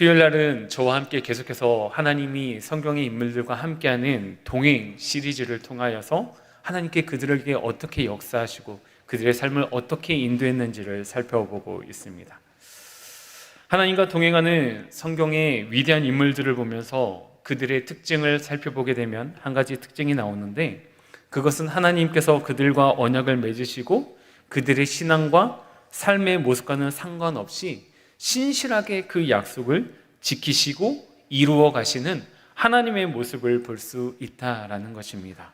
수요일 날은 저와 함께 계속해서 하나님이 성경의 인물들과 함께하는 동행 시리즈를 통하여서 하나님께 그들에게 어떻게 역사하시고 그들의 삶을 어떻게 인도했는지를 살펴보고 있습니다. 하나님과 동행하는 성경의 위대한 인물들을 보면서 그들의 특징을 살펴보게 되면 한 가지 특징이 나오는데, 그것은 하나님께서 그들과 언약을 맺으시고 그들의 신앙과 삶의 모습과는 상관없이 신실하게 그 약속을 지키시고 이루어 가시는 하나님의 모습을 볼 수 있다라는 것입니다.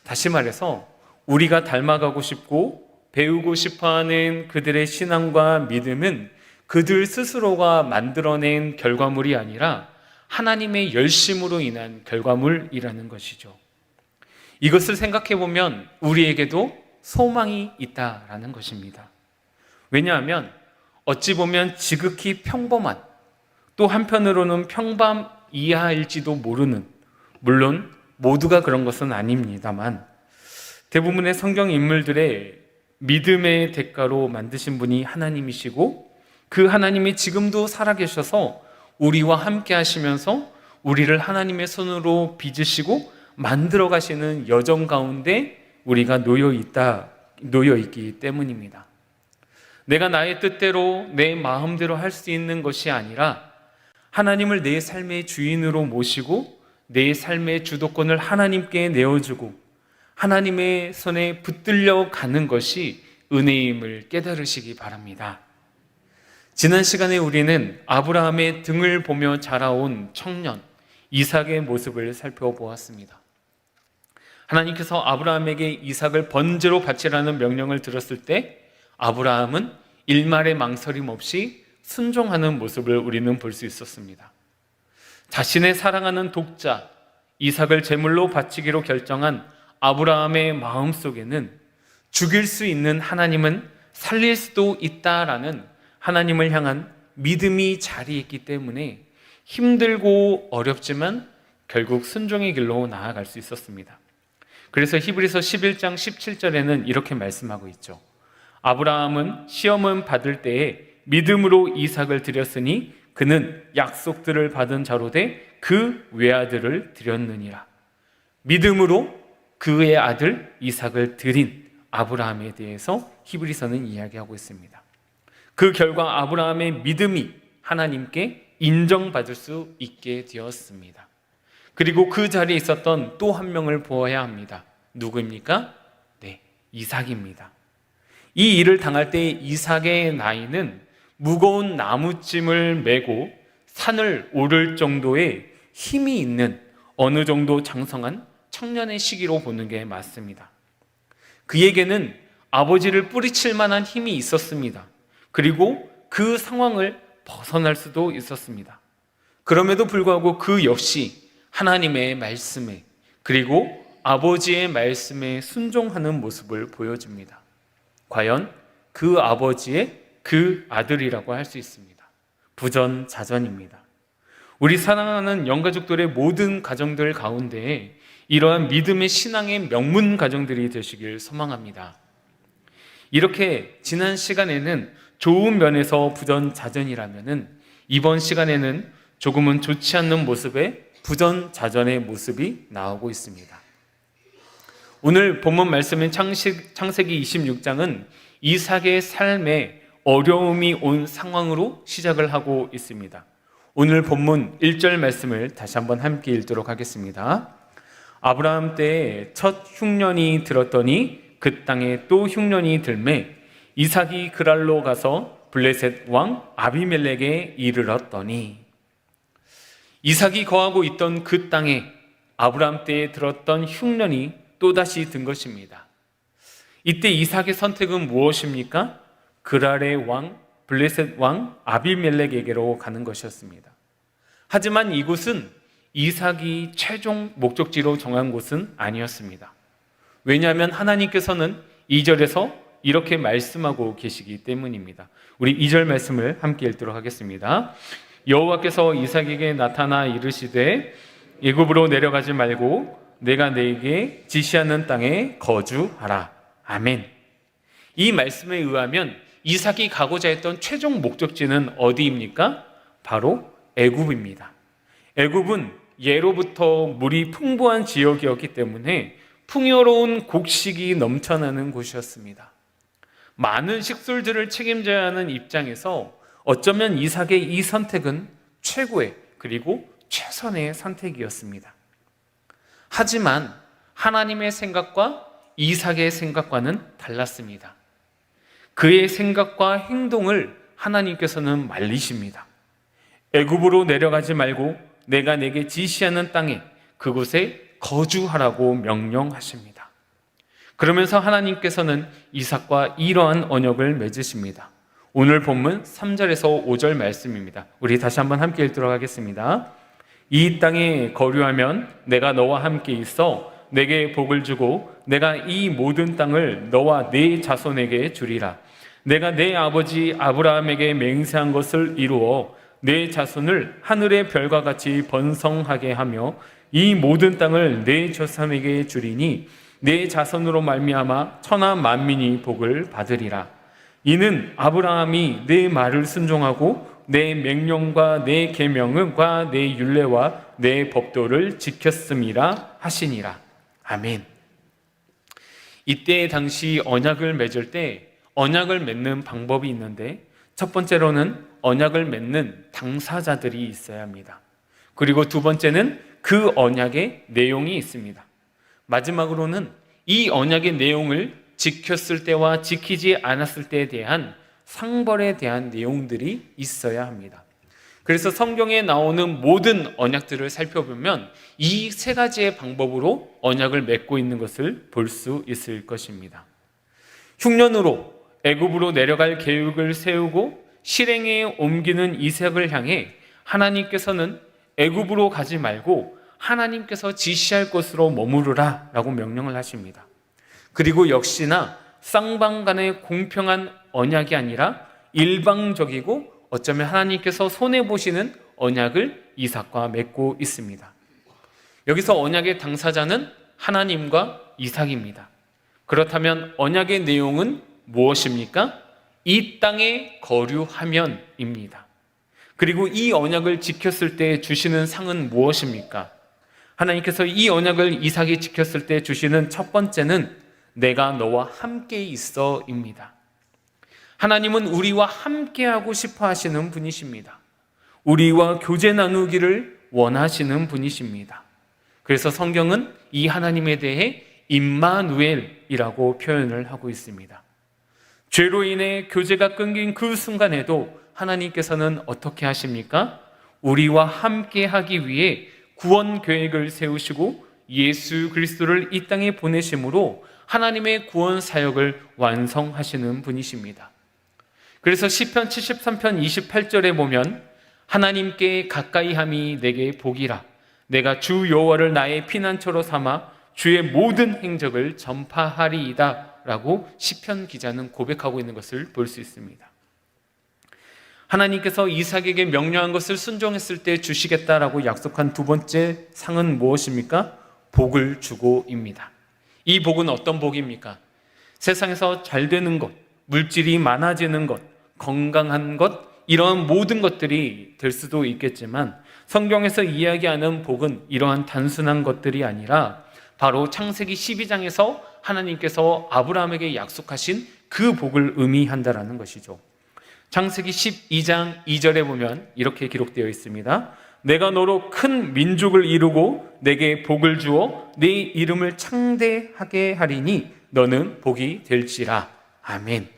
다시 말해서 우리가 닮아가고 싶고 배우고 싶어하는 그들의 신앙과 믿음은 그들 스스로가 만들어낸 결과물이 아니라 하나님의 열심으로 인한 결과물이라는 것이죠. 이것을 생각해 보면 우리에게도 소망이 있다라는 것입니다. 왜냐하면 어찌 보면 지극히 평범한, 또 한편으로는 평범 이하일지도 모르는, 물론 모두가 그런 것은 아닙니다만 대부분의 성경 인물들의 믿음의 대가로 만드신 분이 하나님이시고, 그 하나님이 지금도 살아계셔서 우리와 함께 하시면서 우리를 하나님의 손으로 빚으시고 만들어 가시는 여정 가운데 우리가 놓여 있기 때문입니다. 내가 나의 뜻대로 내 마음대로 할 수 있는 것이 아니라 하나님을 내 삶의 주인으로 모시고 내 삶의 주도권을 하나님께 내어주고 하나님의 손에 붙들려 가는 것이 은혜임을 깨달으시기 바랍니다. 지난 시간에 우리는 아브라함의 등을 보며 자라온 청년 이삭의 모습을 살펴보았습니다. 하나님께서 아브라함에게 이삭을 번제로 바치라는 명령을 들었을 때 아브라함은 일말의 망설임 없이 순종하는 모습을 우리는 볼 수 있었습니다. 자신의 사랑하는 독자 이삭을 제물로 바치기로 결정한 아브라함의 마음속에는 죽일 수 있는 하나님은 살릴 수도 있다라는 하나님을 향한 믿음이 자리했기 때문에 힘들고 어렵지만 결국 순종의 길로 나아갈 수 있었습니다. 그래서 히브리서 11장 17절에는 이렇게 말씀하고 있죠. 아브라함은 시험을 받을 때에 믿음으로 이삭을 드렸으니 그는 약속들을 받은 자로 돼 그 외아들을 드렸느니라. 믿음으로 그의 아들 이삭을 드린 아브라함에 대해서 히브리서는 이야기하고 있습니다. 그 결과 아브라함의 믿음이 하나님께 인정받을 수 있게 되었습니다. 그리고 그 자리에 있었던 또 한 명을 보아야 합니다. 누구입니까? 네, 이삭입니다. 이 일을 당할 때 이삭의 나이는 무거운 나무짐을 메고 산을 오를 정도의 힘이 있는 어느 정도 장성한 청년의 시기로 보는 게 맞습니다. 그에게는 아버지를 뿌리칠 만한 힘이 있었습니다. 그리고 그 상황을 벗어날 수도 있었습니다. 그럼에도 불구하고 그 역시 하나님의 말씀에, 그리고 아버지의 말씀에 순종하는 모습을 보여줍니다. 과연 그 아버지의 그 아들이라고 할 수 있습니다. 부전자전입니다. 우리 사랑하는 영가족들의 모든 가정들 가운데 이러한 믿음의 신앙의 명문 가정들이 되시길 소망합니다. 이렇게 지난 시간에는 좋은 면에서 부전자전이라면은 이번 시간에는 조금은 좋지 않는 모습의 부전자전의 모습이 나오고 있습니다. 오늘 본문 말씀인 창세기 26장은 이삭의 삶에 어려움이 온 상황으로 시작을 하고 있습니다. 오늘 본문 1절 말씀을 다시 한번 함께 읽도록 하겠습니다. 아브라함 때에 첫 흉년이 들었더니 그 땅에 또 흉년이 들매 이삭이 그랄로 가서 블레셋 왕 아비멜렉에 이르렀더니, 이삭이 거하고 있던 그 땅에 아브라함 때에 들었던 흉년이 또다시 든 것입니다. 이때 이삭의 선택은 무엇입니까? 그랄의 왕 블레셋 왕 아비멜렉에게로 가는 것이었습니다. 하지만 이곳은 이삭이 최종 목적지로 정한 곳은 아니었습니다. 왜냐하면 하나님께서는 2절에서 이렇게 말씀하고 계시기 때문입니다. 우리 2절 말씀을 함께 읽도록 하겠습니다. 여호와께서 이삭에게 나타나 이르시되 애굽으로 내려가지 말고 내가 네게 지시하는 땅에 거주하라. 아멘. 이 말씀에 의하면 이삭이 가고자 했던 최종 목적지는 어디입니까? 바로 애굽입니다. 애굽은 예로부터 물이 풍부한 지역이었기 때문에 풍요로운 곡식이 넘쳐나는 곳이었습니다. 많은 식솔들을 책임져야 하는 입장에서 어쩌면 이삭의 이 선택은 최고의 그리고 최선의 선택이었습니다. 하지만 하나님의 생각과 이삭의 생각과는 달랐습니다. 그의 생각과 행동을 하나님께서는 말리십니다. 애굽으로 내려가지 말고 내가 내게 지시하는 땅에 그곳에 거주하라고 명령하십니다. 그러면서 하나님께서는 이삭과 이러한 언약을 맺으십니다. 오늘 본문 3절에서 5절 말씀입니다. 우리 다시 한번 함께 읽도록 하겠습니다. 이 땅에 거류하면 내가 너와 함께 있어 내게 복을 주고 내가 이 모든 땅을 너와 네 자손에게 주리라. 내가 내 아버지 아브라함에게 맹세한 것을 이루어 내 자손을 하늘의 별과 같이 번성하게 하며 이 모든 땅을 내 조상에게 주리니 내 자손으로 말미암아 천하 만민이 복을 받으리라. 이는 아브라함이 내 말을 순종하고 내 명령과 내 계명과 내 율례와 내 법도를 지켰음이라 하시니라. 아멘. 이때 당시 언약을 맺을 때 언약을 맺는 방법이 있는데 첫 번째로는 언약을 맺는 당사자들이 있어야 합니다. 그리고 두 번째는 그 언약의 내용이 있습니다. 마지막으로는 이 언약의 내용을 지켰을 때와 지키지 않았을 때에 대한 상벌에 대한 내용들이 있어야 합니다. 그래서 성경에 나오는 모든 언약들을 살펴보면 이 세 가지의 방법으로 언약을 맺고 있는 것을 볼 수 있을 것입니다. 흉년으로 애굽으로 내려갈 계획을 세우고 실행에 옮기는 이삭을 향해 하나님께서는 애굽으로 가지 말고 하나님께서 지시할 곳으로 머무르라 라고 명령을 하십니다. 그리고 역시나 쌍방 간의 공평한 언약이 아니라 일방적이고 어쩌면 하나님께서 손해보시는 언약을 이삭과 맺고 있습니다. 여기서 언약의 당사자는 하나님과 이삭입니다. 그렇다면 언약의 내용은 무엇입니까? 이 땅에 거류하면입니다. 그리고 이 언약을 지켰을 때 주시는 상은 무엇입니까? 하나님께서 이 언약을 이삭이 지켰을 때 주시는 첫 번째는 내가 너와 함께 있어입니다. 하나님은 우리와 함께하고 싶어 하시는 분이십니다. 우리와 교제 나누기를 원하시는 분이십니다. 그래서 성경은 이 하나님에 대해 임마누엘이라고 표현을 하고 있습니다. 죄로 인해 교제가 끊긴 그 순간에도 하나님께서는 어떻게 하십니까? 우리와 함께하기 위해 구원 계획을 세우시고 예수 그리스도를 이 땅에 보내심으로 하나님의 구원 사역을 완성하시는 분이십니다. 그래서 시편 73편 28절에 보면 하나님께 가까이함이 내게 복이라. 내가 주 여호와를 나의 피난처로 삼아 주의 모든 행적을 전파하리이다 라고 시편 기자는 고백하고 있는 것을 볼 수 있습니다. 하나님께서 이삭에게 명령한 것을 순종했을 때 주시겠다라고 약속한 두 번째 상은 무엇입니까? 복을 주고입니다. 이 복은 어떤 복입니까? 세상에서 잘 되는 것, 물질이 많아지는 것, 건강한 것, 이런 모든 것들이 될 수도 있겠지만 성경에서 이야기하는 복은 이러한 단순한 것들이 아니라 바로 창세기 12장에서 하나님께서 아브라함에게 약속하신 그 복을 의미한다라는 것이죠. 창세기 12장 2절에 보면 이렇게 기록되어 있습니다. 내가 너로 큰 민족을 이루고 내게 복을 주어 네 이름을 창대하게 하리니 너는 복이 될지라. 아멘.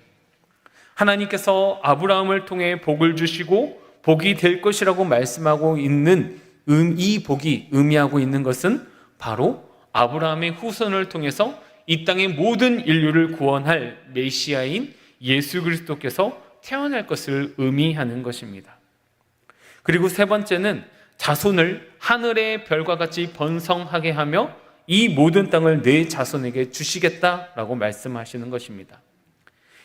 하나님께서 아브라함을 통해 복을 주시고 복이 될 것이라고 말씀하고 있는 이 복이 의미하고 있는 것은 바로 아브라함의 후손을 통해서 이 땅의 모든 인류를 구원할 메시아인 예수 그리스도께서 태어날 것을 의미하는 것입니다. 그리고 세 번째는 자손을 하늘의 별과 같이 번성하게 하며 이 모든 땅을 내 자손에게 주시겠다라고 말씀하시는 것입니다.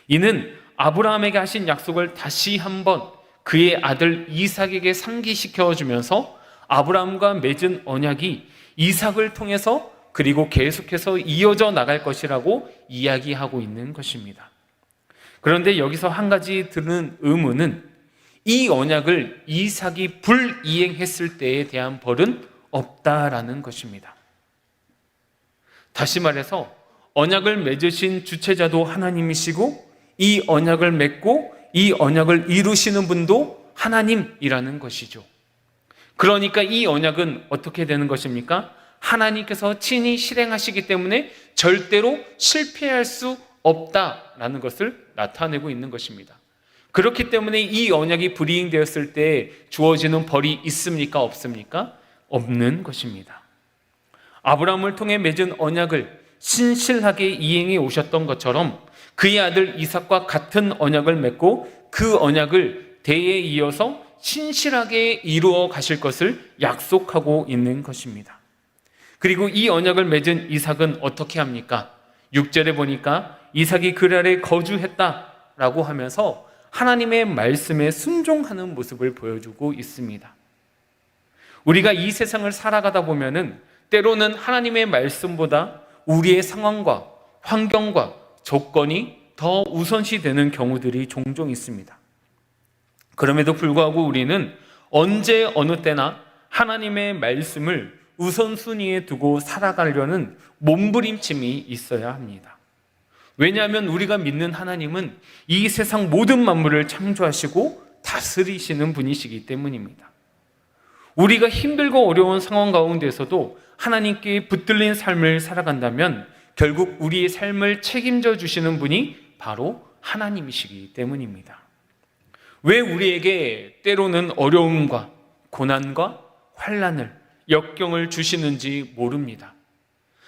이는 아브라함에게 하신 약속을 다시 한번 그의 아들 이삭에게 상기시켜 주면서 아브라함과 맺은 언약이 이삭을 통해서 그리고 계속해서 이어져 나갈 것이라고 이야기하고 있는 것입니다. 그런데 여기서 한 가지 드는 의문은 이 언약을 이삭이 불이행했을 때에 대한 벌은 없다라는 것입니다. 다시 말해서 언약을 맺으신 주체자도 하나님이시고 이 언약을 맺고 이 언약을 이루시는 분도 하나님이라는 것이죠. 그러니까 이 언약은 어떻게 되는 것입니까? 하나님께서 친히 실행하시기 때문에 절대로 실패할 수 없다라는 것을 나타내고 있는 것입니다. 그렇기 때문에 이 언약이 불이행되었을 때 주어지는 벌이 있습니까? 없습니까? 없는 것입니다. 아브라함을 통해 맺은 언약을 신실하게 이행해 오셨던 것처럼 그의 아들 이삭과 같은 언약을 맺고 그 언약을 대에 이어서 신실하게 이루어 가실 것을 약속하고 있는 것입니다. 그리고 이 언약을 맺은 이삭은 어떻게 합니까? 6절에 보니까 이삭이 그 아래 거주했다라고 하면서 하나님의 말씀에 순종하는 모습을 보여주고 있습니다. 우리가 이 세상을 살아가다 보면은 때로는 하나님의 말씀보다 우리의 상황과 환경과 조건이 더 우선시 되는 경우들이 종종 있습니다. 그럼에도 불구하고 우리는 언제 어느 때나 하나님의 말씀을 우선순위에 두고 살아가려는 몸부림침이 있어야 합니다. 왜냐하면 우리가 믿는 하나님은 이 세상 모든 만물을 창조하시고 다스리시는 분이시기 때문입니다. 우리가 힘들고 어려운 상황 가운데서도 하나님께 붙들린 삶을 살아간다면 결국 우리의 삶을 책임져 주시는 분이 바로 하나님이시기 때문입니다. 왜 우리에게 때로는 어려움과 고난과 환난을, 역경을 주시는지 모릅니다.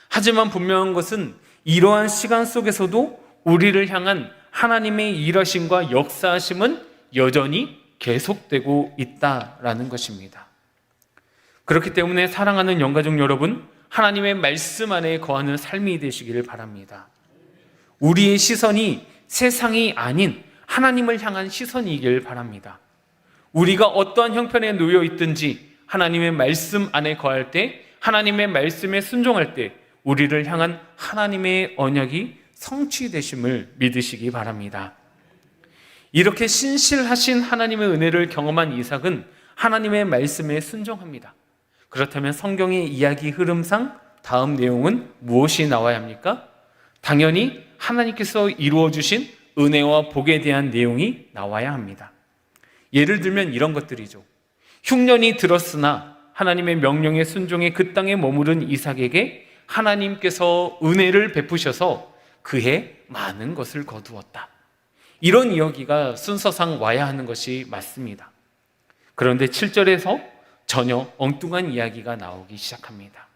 하지만 분명한 것은 이러한 시간 속에서도 우리를 향한 하나님의 일하심과 역사하심은 여전히 계속되고 있다라는 것입니다. 그렇기 때문에 사랑하는 영가족 여러분, 하나님의 말씀 안에 거하는 삶이 되시기를 바랍니다. 우리의 시선이 세상이 아닌 하나님을 향한 시선이길 바랍니다. 우리가 어떠한 형편에 놓여 있든지 하나님의 말씀 안에 거할 때, 하나님의 말씀에 순종할 때 우리를 향한 하나님의 언약이 성취되심을 믿으시기 바랍니다. 이렇게 신실하신 하나님의 은혜를 경험한 이삭은 하나님의 말씀에 순종합니다. 그렇다면 성경의 이야기 흐름상 다음 내용은 무엇이 나와야 합니까? 당연히 하나님께서 이루어 주신 은혜와 복에 대한 내용이 나와야 합니다. 예를 들면 이런 것들이죠. 흉년이 들었으나 하나님의 명령에 순종해 그 땅에 머무른 이삭에게 하나님께서 은혜를 베푸셔서 그해 많은 것을 거두었다. 이런 이야기가 순서상 와야 하는 것이 맞습니다. 그런데 7절에서 전혀 엉뚱한 이야기가 나오기 시작합니다.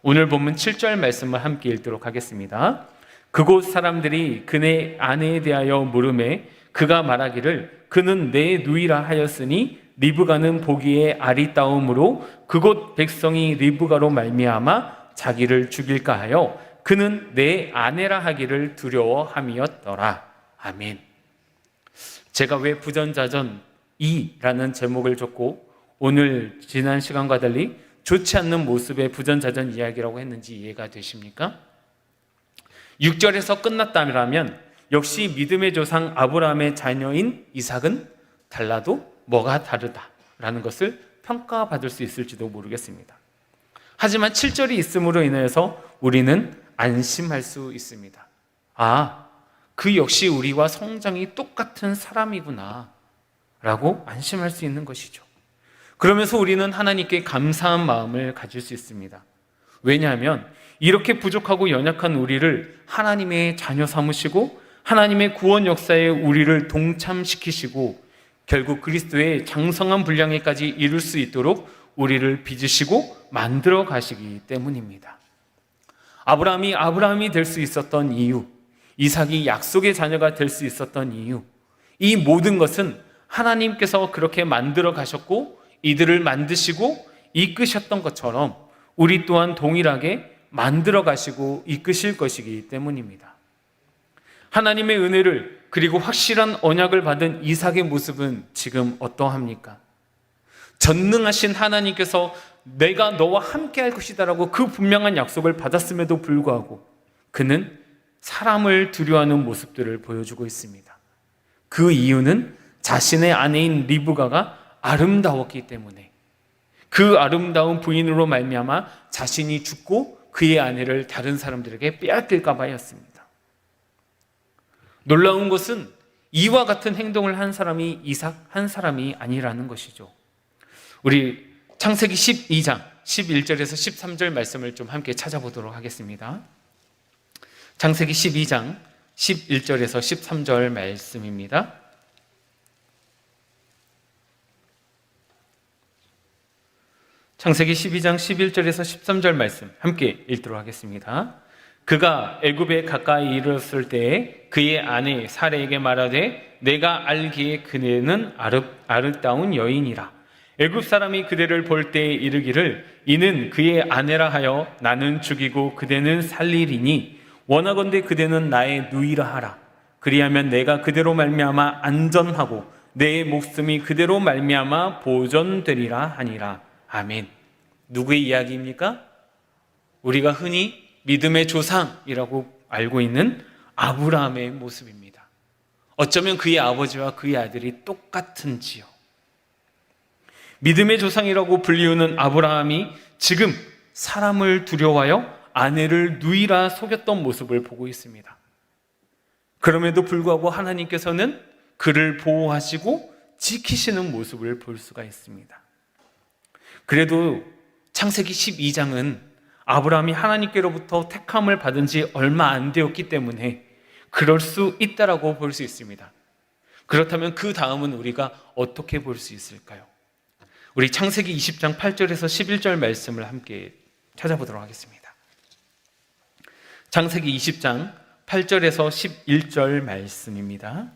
오늘 본문 7절 말씀을 함께 읽도록 하겠습니다. 그곳 사람들이 그네 아내에 대하여 물으매 그가 말하기를 그는 내 누이라 하였으니 리브가는 보기에 아리따움으로 그곳 백성이 리브가로 말미암아 자기를 죽일까 하여 그는 내 아내라 하기를 두려워함이었더라. 아멘. 제가 왜 부전자전 2라는 제목을 줬고 오늘 지난 시간과 달리 좋지 않는 모습의 부전자전 이야기라고 했는지 이해가 되십니까? 6절에서 끝났다면 역시 믿음의 조상 아브라함의 자녀인 이삭은 달라도 뭐가 다르다라는 것을 평가받을 수 있을지도 모르겠습니다. 하지만 7절이 있음으로 인해서 우리는 안심할 수 있습니다. 아, 그 역시 우리와 성장이 똑같은 사람이구나 라고 안심할 수 있는 것이죠. 그러면서 우리는 하나님께 감사한 마음을 가질 수 있습니다. 왜냐하면 이렇게 부족하고 연약한 우리를 하나님의 자녀 삼으시고 하나님의 구원 역사에 우리를 동참시키시고 결국 그리스도의 장성한 분량에까지 이룰 수 있도록 우리를 빚으시고 만들어 가시기 때문입니다. 아브라함이 될 수 있었던 이유, 이삭이 약속의 자녀가 될 수 있었던 이유, 이 모든 것은 하나님께서 그렇게 만들어 가셨고 이들을 만드시고 이끄셨던 것처럼 우리 또한 동일하게 만들어 가시고 이끄실 것이기 때문입니다. 하나님의 은혜를 그리고 확실한 언약을 받은 이삭의 모습은 지금 어떠합니까? 전능하신 하나님께서 내가 너와 함께 할 것이다 라고 그 분명한 약속을 받았음에도 불구하고 그는 사람을 두려워하는 모습들을 보여주고 있습니다. 그 이유는 자신의 아내인 리브가가 아름다웠기 때문에 그 아름다운 부인으로 말미암아 자신이 죽고 그의 아내를 다른 사람들에게 빼앗길까 봐였습니다. 놀라운 것은 이와 같은 행동을 한 사람이 이삭 한 사람이 아니라는 것이죠. 우리 창세기 12장 11절에서 13절 말씀을 좀 함께 찾아보도록 하겠습니다. 창세기 12장 11절에서 13절 말씀입니다. 창세기 12장 11절에서 13절 말씀 함께 읽도록 하겠습니다. 그가 애굽에 가까이 이르렀을 때에 그의 아내 사레에게 말하되 내가 알기에 그네는 아름다운 여인이라. 애굽 사람이 그대를 볼 때에 이르기를 이는 그의 아내라 하여 나는 죽이고 그대는 살리리니 원하건대 그대는 나의 누이라 하라. 그리하면 내가 그대로 말미암아 안전하고 내 목숨이 그대로 말미암아 보존되리라 하니라. 아멘. 누구의 이야기입니까? 우리가 흔히 믿음의 조상이라고 알고 있는 아브라함의 모습입니다. 어쩌면 그의 아버지와 그의 아들이 똑같은지요. 믿음의 조상이라고 불리우는 아브라함이 지금 사람을 두려워하여 아내를 누이라 속였던 모습을 보고 있습니다. 그럼에도 불구하고 하나님께서는 그를 보호하시고 지키시는 모습을 볼 수가 있습니다. 그래도 창세기 12장은 아브라함이 하나님께로부터 택함을 받은 지 얼마 안 되었기 때문에 그럴 수 있다라고 볼 수 있습니다. 그렇다면 그 다음은 우리가 어떻게 볼 수 있을까요? 우리 창세기 20장 8절에서 11절 말씀을 함께 찾아보도록 하겠습니다. 창세기 20장 8절에서 11절 말씀입니다.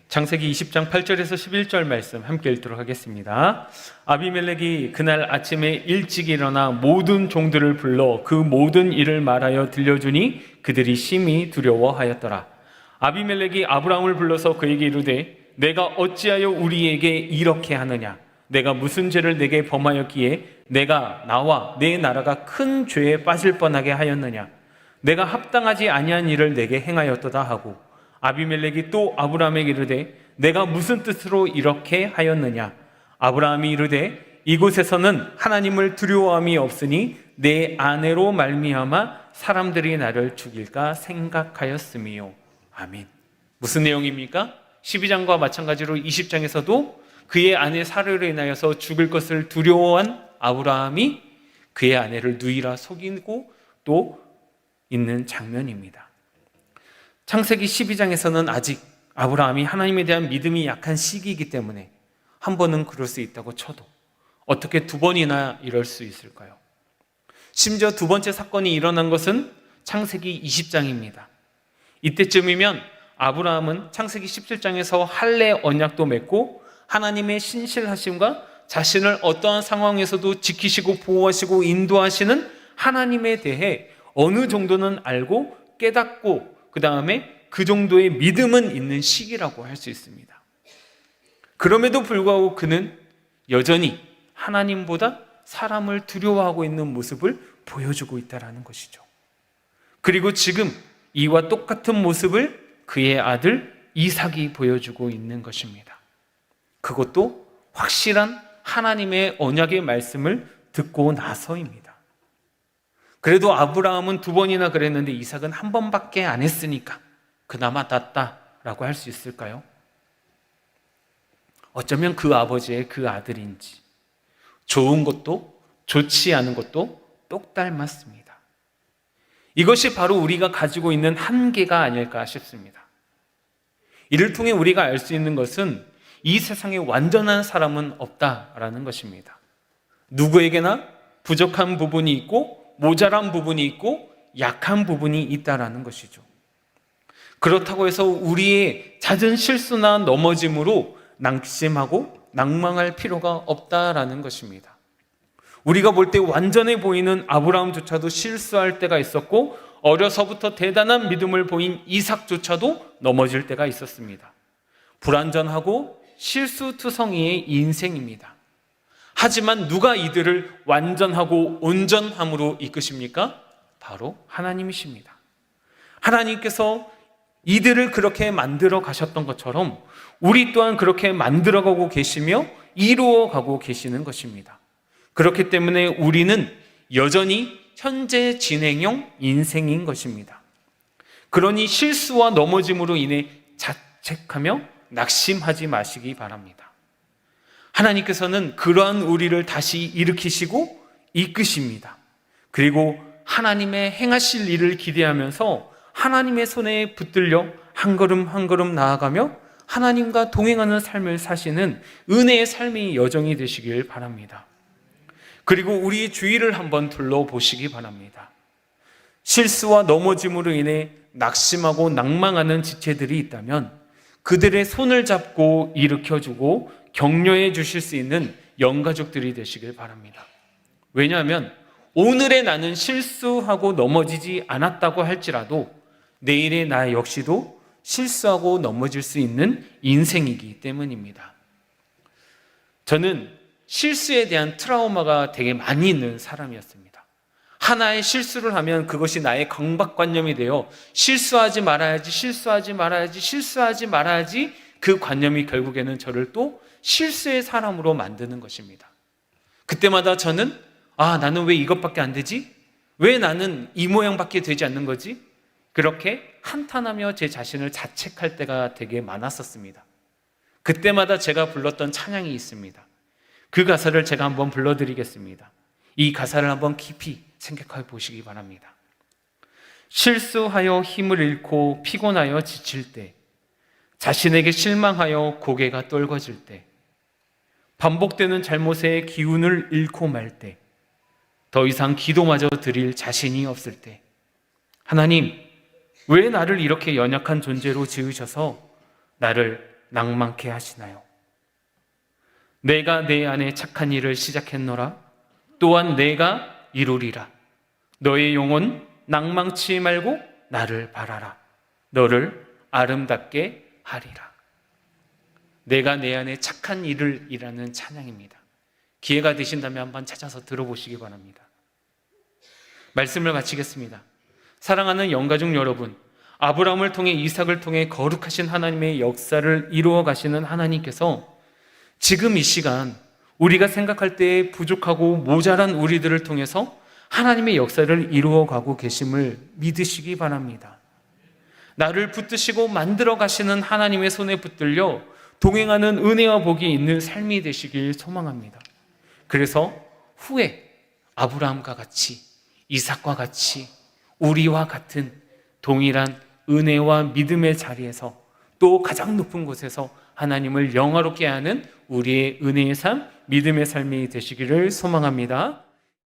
창세기 20장 8절에서 11절 말씀 함께 읽도록 하겠습니다. 아비멜렉이 그날 아침에 일찍 일어나 모든 종들을 불러 그 모든 일을 말하여 들려주니 그들이 심히 두려워하였더라. 아비멜렉이 아브라함을 불러서 그에게 이르되 내가 어찌하여 우리에게 이렇게 하느냐? 내가 무슨 죄를 내게 범하였기에 내가 나와 내 나라가 큰 죄에 빠질 뻔하게 하였느냐? 내가 합당하지 아니한 일을 내게 행하였도다 하고 아비멜렉이 또 아브라함에게 이르되 내가 무슨 뜻으로 이렇게 하였느냐? 아브라함이 이르되 이곳에서는 하나님을 두려워함이 없으니 내 아내로 말미암아 사람들이 나를 죽일까 생각하였음이요. 아멘. 무슨 내용입니까? 12장과 마찬가지로 20장에서도 그의 아내 사르로 인하여서 죽을 것을 두려워한 아브라함이 그의 아내를 누이라 속이고 또 있는 장면입니다. 창세기 12장에서는 아직 아브라함이 하나님에 대한 믿음이 약한 시기이기 때문에 한 번은 그럴 수 있다고 쳐도 어떻게 두 번이나 이럴 수 있을까요? 심지어 두 번째 사건이 일어난 것은 창세기 20장입니다. 이때쯤이면 아브라함은 창세기 17장에서 할례 언약도 맺고 하나님의 신실하심과 자신을 어떠한 상황에서도 지키시고 보호하시고 인도하시는 하나님에 대해 어느 정도는 알고 깨닫고 그 다음에 그 정도의 믿음은 있는 시기라고 할 수 있습니다. 그럼에도 불구하고 그는 여전히 하나님보다 사람을 두려워하고 있는 모습을 보여주고 있다는 것이죠. 그리고 지금 이와 똑같은 모습을 그의 아들 이삭이 보여주고 있는 것입니다. 그것도 확실한 하나님의 언약의 말씀을 듣고 나서입니다. 그래도 아브라함은 두 번이나 그랬는데 이삭은 한 번밖에 안 했으니까 그나마 낫다라고 할 수 있을까요? 어쩌면 그 아버지의 그 아들인지 좋은 것도 좋지 않은 것도 똑 닮았습니다. 이것이 바로 우리가 가지고 있는 한계가 아닐까 싶습니다. 이를 통해 우리가 알 수 있는 것은 이 세상에 완전한 사람은 없다라는 것입니다. 누구에게나 부족한 부분이 있고 모자란 부분이 있고 약한 부분이 있다라는 것이죠. 그렇다고 해서 우리의 잦은 실수나 넘어짐으로 낙심하고 낭망할 필요가 없다라는 것입니다. 우리가 볼 때 완전해 보이는 아브라함조차도 실수할 때가 있었고 어려서부터 대단한 믿음을 보인 이삭조차도 넘어질 때가 있었습니다. 불완전하고 실수투성이의 인생입니다. 하지만 누가 이들을 완전하고 온전함으로 이끄십니까? 바로 하나님이십니다. 하나님께서 이들을 그렇게 만들어 가셨던 것처럼 우리 또한 그렇게 만들어가고 계시며 이루어가고 계시는 것입니다. 그렇기 때문에 우리는 여전히 현재 진행형 인생인 것입니다. 그러니 실수와 넘어짐으로 인해 자책하며 낙심하지 마시기 바랍니다. 하나님께서는 그러한 우리를 다시 일으키시고 이끄십니다. 그리고 하나님의 행하실 일을 기대하면서 하나님의 손에 붙들려 한 걸음 한 걸음 나아가며 하나님과 동행하는 삶을 사시는 은혜의 삶이 여정이 되시길 바랍니다. 그리고 우리 주위를 한번 둘러보시기 바랍니다. 실수와 넘어짐으로 인해 낙심하고 낭망하는 지체들이 있다면 그들의 손을 잡고 일으켜주고 격려해 주실 수 있는 영가족들이 되시길 바랍니다. 왜냐하면 오늘의 나는 실수하고 넘어지지 않았다고 할지라도 내일의 나 역시도 실수하고 넘어질 수 있는 인생이기 때문입니다. 저는 실수에 대한 트라우마가 되게 많이 있는 사람이었습니다. 하나의 실수를 하면 그것이 나의 강박관념이 되어 실수하지 말아야지 그 관념이 결국에는 저를 또 실수의 사람으로 만드는 것입니다. 그때마다 저는 나는 왜 이것밖에 안 되지? 왜 나는 이 모양밖에 되지 않는 거지? 그렇게 한탄하며 제 자신을 자책할 때가 되게 많았었습니다. 그때마다 제가 불렀던 찬양이 있습니다. 그 가사를 제가 한번 불러드리겠습니다. 이 가사를 한번 깊이 생각해 보시기 바랍니다. 실수하여 힘을 잃고 피곤하여 지칠 때, 자신에게 실망하여 고개가 떨궈질 때, 반복되는 잘못에 기운을 잃고 말 때, 더 이상 기도마저 드릴 자신이 없을 때, 하나님, 왜 나를 이렇게 연약한 존재로 지으셔서 나를 낭망케 하시나요? 내가 내 안에 착한 일을 시작했노라. 또한 내가 이루리라. 너의 영혼 낭망치 말고 나를 바라라. 너를 아름답게 하리라. 내가 내 안에 착한 일을 이라는 찬양입니다. 기회가 되신다면 한번 찾아서 들어보시기 바랍니다. 말씀을 마치겠습니다. 사랑하는 영가족 여러분, 아브라함을 통해 이삭을 통해 거룩하신 하나님의 역사를 이루어 가시는 하나님께서 지금 이 시간 우리가 생각할 때 부족하고 모자란 우리들을 통해서 하나님의 역사를 이루어 가고 계심을 믿으시기 바랍니다. 나를 붙드시고 만들어 가시는 하나님의 손에 붙들려 동행하는 은혜와 복이 있는 삶이 되시길 소망합니다. 그래서 후에 아브라함과 같이, 이삭과 같이, 우리와 같은 동일한 은혜와 믿음의 자리에서 또 가장 높은 곳에서 하나님을 영화롭게 하는 우리의 은혜의 삶, 믿음의 삶이 되시기를 소망합니다.